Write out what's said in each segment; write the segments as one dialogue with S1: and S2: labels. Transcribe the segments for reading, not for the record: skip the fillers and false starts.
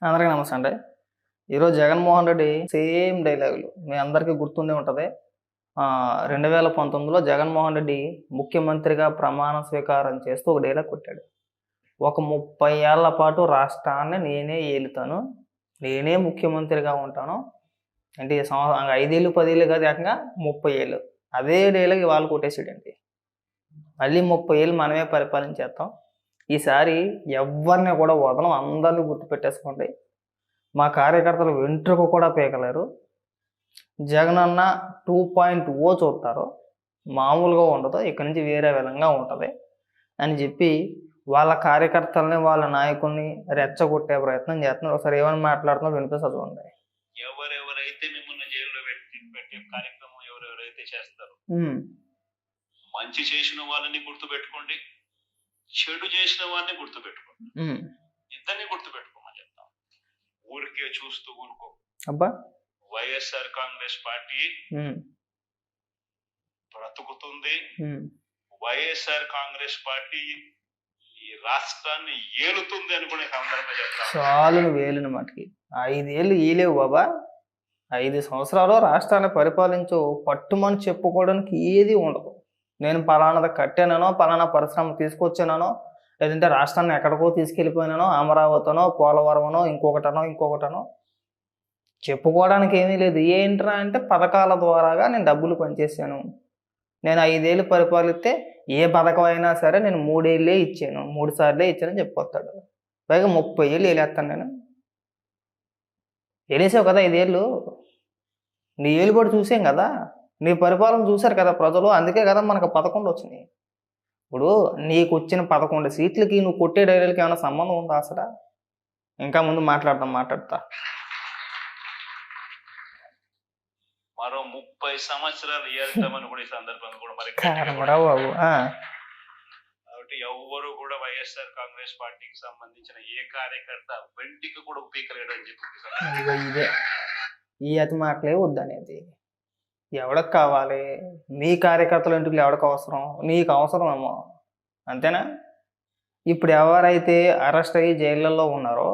S1: అందరికీ నమస్తే అండి. ఈరోజు జగన్మోహన్ రెడ్డి సేమ్ డైలాగులు మీ అందరికీ గుర్తుండే ఉంటుంది. 2019లో జగన్మోహన్ రెడ్డి ముఖ్యమంత్రిగా ప్రమాణ స్వీకారం చేస్తూ ఒక డైలాగ్ కొట్టాడు. ఒక 30 ఏళ్ల పాటు రాష్ట్రాన్ని నేనే ఏలుతాను, నేనే ముఖ్యమంత్రిగా ఉంటాను. అంటే 5 ఏళ్ళు 10 ఏళ్ళు కాదు, ఏకంగా 30 ఏళ్ళు. అదే డైలాగ్ ఇవాళ కొట్టేసాడండి. మళ్ళీ 30 ఏళ్ళు మనమే పరిపాలించేస్తాం. ఈసారి ఎవరిని కూడా వదలం, అందరినీ గుర్తుపెట్టేసుకోండి. మా కార్యకర్తలు వెంట్రుక కూడా పీకలేరు. జగనన్న 2.0 చూస్తారు, మామూలుగా ఉండదు, ఇక్కడి నుంచి వేరే విధంగా ఉంటుంది అని చెప్పి వాళ్ళ కార్యకర్తల్ని వాళ్ళ నాయకుల్ని రెచ్చగొట్టే ప్రయత్నం చేస్తున్నారు. ఒకసారి ఏమని మాట్లాడుతున్నా వినిపిస్తా చూడండి.
S2: ఎవరెవరైతే మిమ్మల్ని జైల్లో పెట్టే కార్యక్రమం ఎవరెవరైతే చేస్తారు, మంచి చేసిన వాళ్ళని గుర్తుపెట్టుకోండి, చెడు చేసిన వారిని గుర్తుపెట్టుకోండి. ఇద్దరిని గుర్తుపెట్టుకోమని చెప్తాం. ఊరికే చూస్తూ ఊరుకో.
S1: అబ్బా,
S2: వైఎస్ఆర్ కాంగ్రెస్ పార్టీ బ్రతుకుతుంది. వైఎస్ఆర్ కాంగ్రెస్ పార్టీ ఈ రాష్ట్రాన్ని ఏలుతుంది అని కూడా సందర్భంగా చెప్తాను.
S1: చాలు వేలుని మటుకి 5 ఏళ్ళు ఈలేవు బాబా. 5 సంవత్సరాలు రాష్ట్రాన్ని పరిపాలించు, పట్టుమని చెప్పుకోవడానికి ఏది ఉండదు. నేను పలానాది కట్టానో, పలానా పరిశ్రమ తీసుకొచ్చానో, లేదంటే రాష్ట్రాన్ని ఎక్కడికో తీసుకెళ్ళిపోయినానో, అమరావతినో, పోలవరమనో, ఇంకొకటనో చెప్పుకోవడానికి ఏమీ లేదు. ఏంట్రా అంటే పథకాల ద్వారాగా నేను డబ్బులు పనిచేశాను, నేను 5 ఏళ్ళు పరిపాలిస్తే ఏ పథకం అయినా సరే నేను 3 ఏళ్ళే ఇచ్చాను, 3 సార్లే ఇచ్చానని చెప్పొస్తాడు. పైగా 30 ఏళ్ళు వేలేస్తాను నేను. వేలేసావు కదా 5 ఏళ్ళు, నీ ఏళ్ళు కూడా చూసాం కదా, నీ పరిపాలన చూశారు కదా ప్రజలు, అందుకే కదా మనకు 11 వచ్చినాయి. ఇప్పుడు నీకు వచ్చిన 11 సీట్లకి నువ్వు కొట్టే డైరీలకి ఏమైనా సంబంధం ఉందా అసలు? ఇంకా ముందు మాట్లాడతా.
S2: మరో 30 సంవత్సరాలు ఏళ్తామని కూడా ఈ సందర్భంగా కూడా మరి
S1: బాబు.
S2: కాబట్టి ఎవరు కూడా వైఎస్ఆర్ కాంగ్రెస్ పార్టీకి సంబంధించిన ఏ కార్యకర్త వెంటికి కూడా ఉపయోగలేడు అని చెప్పి
S1: ఇదే ఈ అతి మాటలే వద్దనేది. ఎవరికి కావాలి? మీ కార్యకర్తలు ఇంటికి ఎవరికి అవసరం? నీకు అవసరమేమో, అంతేనా? ఇప్పుడు ఎవరైతే అరెస్ట్ అయ్యి జైళ్ళల్లో ఉన్నారో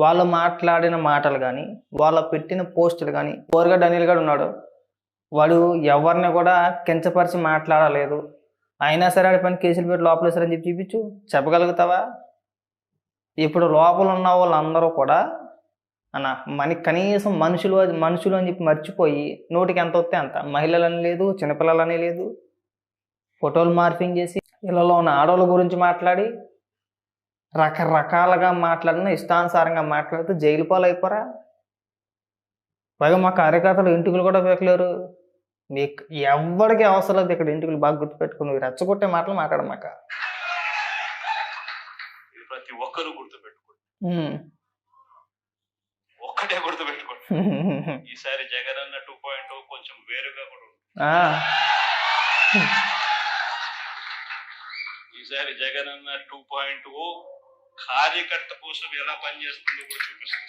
S1: వాళ్ళు మాట్లాడిన మాటలు కానీ, వాళ్ళ పెట్టిన పోస్టులు కానీ, కోరగడ్డ అనిల్ గారు ఉన్నాడు, వాడు ఎవరిని కూడా కించపరిచి మాట్లాడలేదు. అయినా సరే ఆడి పని కేసులు పెట్టి లోపలేసారని చెప్పి చూపించు, చెప్పగలుగుతావా? ఇప్పుడు లోపల ఉన్న వాళ్ళందరూ కూడా కనీసం మనుషులు అని చెప్పి మర్చిపోయి నోటికి ఎంత వస్తే అంత, మహిళలని లేదు, చిన్నపిల్లలని లేదు, ఫోటోలు మార్ఫింగ్ చేసి ఇళ్లలో ఉన్న ఆడవాళ్ళ గురించి మాట్లాడి రకరకాలుగా మాట్లాడిన, ఇష్టానుసారంగా మాట్లాడితే జైలు పాలు అయిపోరా. పైగా మా కార్యకర్తలు ఇంటికలు కూడా పెక్కలేరు. మీకు ఎవరికి అవసరం లేదు ఇక్కడ ఇంటికలు. బాగా గుర్తుపెట్టుకుని రెచ్చగొట్టే మాటలు మాట్లాడమాక.
S2: ప్రతి ఒక్కరు గుర్తుపెట్టుకోండి, ఒక్కటే గుర్తుపెట్టుకోండి, ఈసారి జగనన్న 2.0 కొంచెం వేరుగా కూడా ఈసారి జగనన్న 2.0 కార్యకర్త కోసం ఎలా పనిచేస్తుందో కూడా చూపిస్తుంది.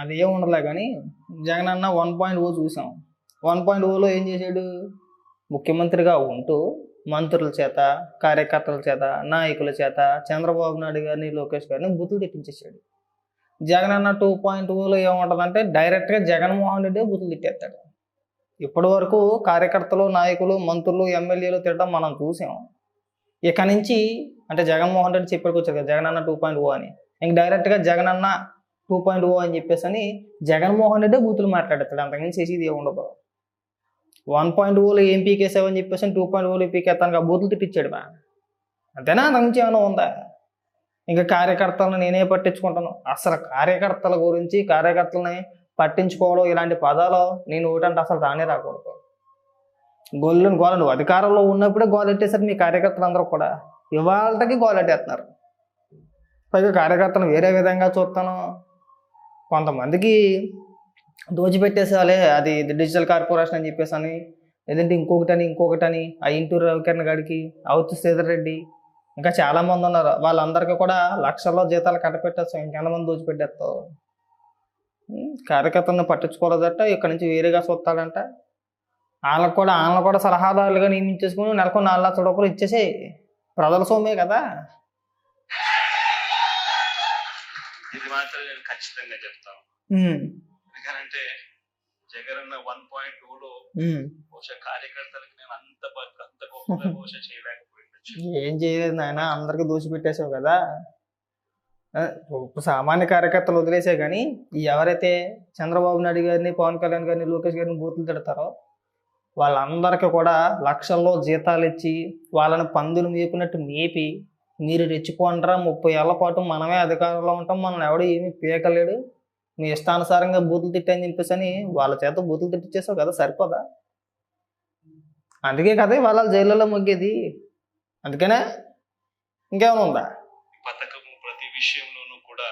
S1: అది ఏం ఉండలే కానీ జగనన్న 1.0 చూసాం. 1.0లో ఏం చేశాడు? ముఖ్యమంత్రిగా ఉంటూ మంత్రుల చేత, కార్యకర్తల చేత, నాయకుల చేత చంద్రబాబు నాయుడు గారిని, లోకేష్ గారిని బూతులు తిట్టించేసాడు. జగనన్న 2.0లో ఏముంటుందంటే డైరెక్ట్గా జగన్మోహన్ రెడ్డి బూతులు తిట్టేస్తాడు. ఇప్పటి వరకు కార్యకర్తలు, నాయకులు, మంత్రులు, ఎమ్మెల్యేలు తిట్టడం మనం చూసాం. ఇక నుంచి అంటే జగన్మోహన్ రెడ్డి చెప్పేకొచ్చారు కదా జగనన్న 2.0 అని, ఇంక డైరెక్ట్గా జగనన్న 2.0 అని చెప్పేసి అని జగన్మోహన్ రెడ్డి బూతులు మాట్లాడతాడు. అంతకుమించి చేసేది ఏముండదు. 1.0లో ఏం పీకేసావని చెప్పేసి 2.0లో పీకేస్తాను బూతులు తిట్టించాడు బా, అంతేనా? అంతకుమించి ఏమైనా ఉందా? ఇంకా కార్యకర్తలను నేనే పట్టించుకుంటాను. అసలు కార్యకర్తల గురించి, కార్యకర్తలని పట్టించుకోవడం ఇలాంటి పదాలు నేను ఒకటంటే అసలు రాకూడదు. గోల నువ్వు అధికారంలో ఉన్నప్పుడే గోలెట్టేసారు మీ కార్యకర్తలు అందరూ కూడా, ఇవాళకి గోలెట్టేస్తున్నారు. పైగా కార్యకర్తలు వేరే విధంగా చూస్తాను. కొంతమందికి దోచిపెట్టేసాలే, అది డిజిటల్ కార్పొరేషన్ అని చెప్పేసి అని, లేదంటే ఇంకొకటని ఆ ఇంటూరు రవికిరణ్ గారికి, అవుతు శ్రీధర్ రెడ్డి, ఇంకా చాలామంది ఉన్నారు. వాళ్ళందరికీ కూడా లక్షల్లో జీతాలు కట్టపెట్టేస్తాం. ఇంకెంతమంది దోచిపెట్టేస్తావు? కార్యకర్తలను పట్టించుకోలేదట, ఇక్కడి నుంచి వేరేగా చూస్తాడంట. వాళ్ళకు కూడా సలహాదారులుగా నియమించేసుకుని నెలకు 4 లక్షల రూపాయలు ఇచ్చేసే, ప్రజల సొమ్మే కదా.
S2: ఇది మాత్రం నేను ఖచ్చితంగా చెప్తాను.
S1: ఉమ్,
S2: ఎందుకంటే జగనన్న 1.2లో
S1: ఉమ్.
S2: బహుశా కార్యకర్తలకు నేను అంత గొప్పగా బహుశా చేయలేకపోయిండొచ్చు.
S1: ఏం చేయలేదు నాయన, అందరికి దూచిపెట్టేసావు కదా. ఇప్పుడు సామాన్య కార్యకర్తలు వదిలేసే కానీ ఎవరైతే చంద్రబాబు నాయుడు గారిని, పవన్ కళ్యాణ్ గారిని, లోకేష్ గారిని బూతులు తిడతారో వాళ్ళందరికీ కూడా లక్షల్లో జీతాలు ఇచ్చి వాళ్ళని పందులు మేపినట్టు మేపి మీరు రెచ్చిపోండ్రా, 30 ఏళ్ల పాటు మనమే అధికారంలో ఉంటాం, మనం ఎవడు ఏమీ పీకలేడు, మీ ఇష్టానుసారంగా బూతులు తిట్టని చెప్పేసి అని వాళ్ళ చేత బూతులు తిట్టించేసావు కదా, సరిపోదా? అందుకే కదా వాళ్ళ జైళ్ళలో మొగ్గేది. అందుకనే ఇంకేమైనా ఉందా?
S2: పథకము ప్రతి విషయంలోనూ కూడా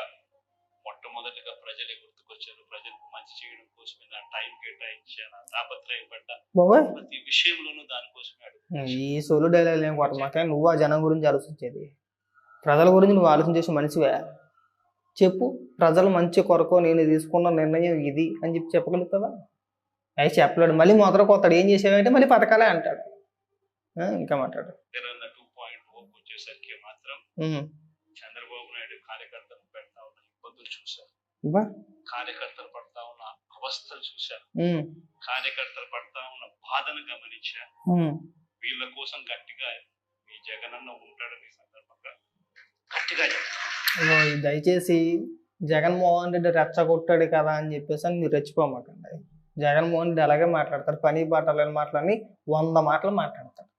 S2: మొట్టమొదటిగా ప్రజలే గుర్తుకొచ్చారు. ప్రజలకు మంచి చేయడం కోసమే నా టైం కేటాయించాను, తాపత్రయపడ్డా.
S1: బాబోయ్,
S2: ప్రతి విషయంలోనూ దానికోసమే అడుగు.
S1: ఈ సోలు డైలాగ్ ఏం కొట్టమాక. నువ్వు ఆ జనం గురించి ఆలోచించేది, ప్రజల గురించి నువ్వు ఆలోచించేసి మనిషివే. చెప్పు, ప్రజల మంచి కొరకు నేను తీసుకున్న నిర్ణయం ఇది అని చెప్పి చెప్పగలుగుతావా? అవి చెప్పలేడు. మళ్ళీ మొదలుకోతాడు, ఏం చేసావంటే మళ్ళీ పథకాలే అంటాడు. ఇంకా మాట్లాడు.
S2: 2.0 వచ్చేసరికి మాత్రం చంద్రబాబు నాయుడు కార్యకర్తలు పెడతా ఉన్న ఇబ్బందులు చూశారు, కార్యకర్తలు పడతా ఉన్న అవస్థలు చూశారు, కార్యకర్తలు పడతా ఉన్న బాధను గమనించా. వీళ్ళ కోసం గట్టిగా మీ జగనన్న ఉంటాడని సందర్భంగా గట్టిగా
S1: దయచేసి జగన్మోహన్ రెడ్డి రెచ్చగొట్టాడు కదా అని చెప్పేసి అని మీరు రెచ్చిపోమాకండి. జగన్మోహన్ రెడ్డి అలాగే మాట్లాడతారు, పని బాటలని మాటలని 100 మాటలు మాట్లాడతారు.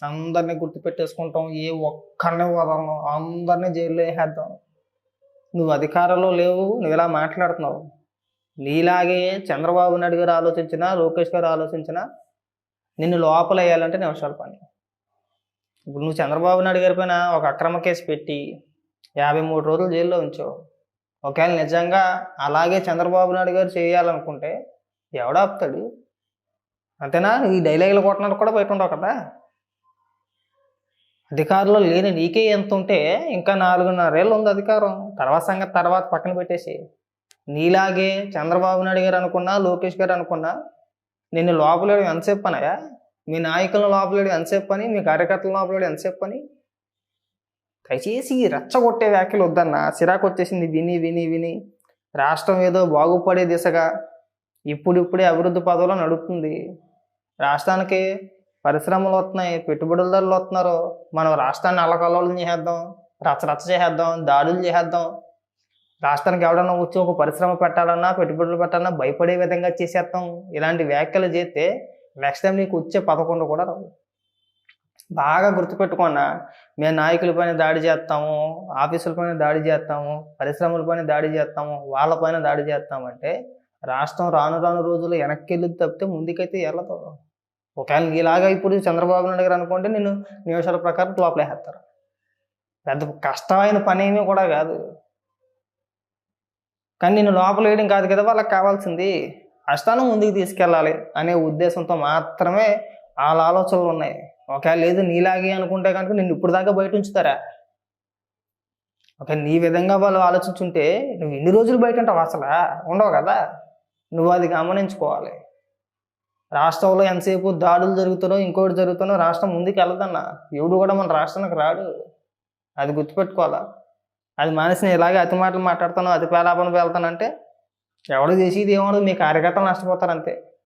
S1: అందరినీ గుర్తుపెట్టేసుకుంటాం, ఏ ఒక్కరిని వదలను, అందరినీ జైల్లో వేసేద్దాం. నువ్వు అధికారంలో లేవు, నువ్వు ఇలా మాట్లాడుతున్నావు. నీలాగే చంద్రబాబు నాయుడు గారు ఆలోచించినా, లోకేష్ గారు ఆలోచించినా నిన్ను లోపల వేయాలంటే నిమిషాల పని. ఇప్పుడు నువ్వు చంద్రబాబు నాయుడు గారి పైన ఒక అక్రమ కేసు పెట్టి 53 రోజులు జైల్లో ఉంచావు. ఒకవేళ నిజంగా అలాగే చంద్రబాబు నాయుడు గారు చేయాలనుకుంటే ఎవడాపుతాడు? అంతేనా? ఈ డైలాగులు కొట్టినట్టు కూడా బయట ఉండవు కదా. అధికారంలో లేని నీకే ఎంత ఉంటే ఇంకా 4.5 ఏళ్ళు ఉంది అధికారం. తర్వాత సంగతి తర్వాత పక్కన పెట్టేసి, నీలాగే చంద్రబాబు నాయుడు గారు అనుకున్నా, లోకేష్ గారు అనుకున్నా నిన్ను లోపలేడు ఎంతసేపు పనయా? మీ నాయకులను లోపలేడు ఎంతసేపు పని? మీ కార్యకర్తల లోపలేడు ఎంతసేపు పని? దయచేసి రెచ్చగొట్టే వ్యాఖ్యలు వద్దన్న, చిరాకు వచ్చేసింది విని విని విని. రాష్ట్రం ఏదో బాగుపడే దిశగా ఇప్పుడిప్పుడే అభివృద్ధి పదవిలో నడుపుతుంది. రాష్ట్రానికి పరిశ్రమలు వస్తున్నాయి, పెట్టుబడులదారులు వస్తున్నారు. మనం రాష్ట్రాన్ని అల్లకల్లోలం చేసేద్దాం, రచ్చరచ్చ చేసేద్దాం, దాడులు చేసేద్దాం. రాష్ట్రానికి ఎవడన్నా వచ్చి ఒక పరిశ్రమ పెట్టాలన్నా, పెట్టుబడులు పెట్టాలన్నా భయపడే విధంగా చేసేస్తాం. ఇలాంటి వ్యాఖ్యలు చేస్తే నెక్స్ట్ టైం నీకు వచ్చే 11 కూడా రావు. బాగా గుర్తుపెట్టుకున్నా, మేము నాయకులపైన దాడి చేస్తాము, ఆఫీసులపైన దాడి చేస్తాము, పరిశ్రమలపైన దాడి చేస్తాము, వాళ్ళపైన దాడి చేస్తామంటే రాష్ట్రం రాను రాను రోజులు వెనక్కి వెళ్ళి తప్పితే ముందుకైతే వెళ్ళదు. ఒకవేళ నీలాగా ఇప్పుడు చంద్రబాబు నాయుడు గారు అనుకుంటే నేను నిమిషాల ప్రకారం లోపలేస్తారు. పెద్ద కష్టమైన పని ఏమీ కూడా కాదు. కానీ నేను లోపల వేయడం కాదు కదా వాళ్ళకి కావాల్సింది, రాష్ట్రాన్ని ముందుకు తీసుకెళ్ళాలి అనే ఉద్దేశంతో మాత్రమే వాళ్ళ ఆలోచనలు ఉన్నాయి. ఒకవేళ లేదు నీలాగే అనుకుంటే కనుక నిన్ను ఇప్పుడు దాకా బయట ఉంచుతారా? ఒక నీ విధంగా వాళ్ళు ఆలోచించుంటే నువ్వు ఎన్ని రోజులు బయట ఉంటావు? అసలు ఉండవు కదా. నువ్వు అది గమనించుకోవాలి. రాష్ట్రంలో ఎంతసేపు దాడులు జరుగుతానో ఇంకోటి జరుగుతానో రాష్ట్రం ముందుకు వెళ్ళదన్న. ఎవడు కూడా మన రాష్ట్రానికి రాడు, అది గుర్తుపెట్టుకోవాలా. అది మానేసి ఇలాగే అతి మాటలు మాట్లాడతాను, అతి పేలాపన వెళ్తానంటే ఎవడు చేసేది ఏమో మీ కార్యకర్తలు నష్టపోతారు అంతే.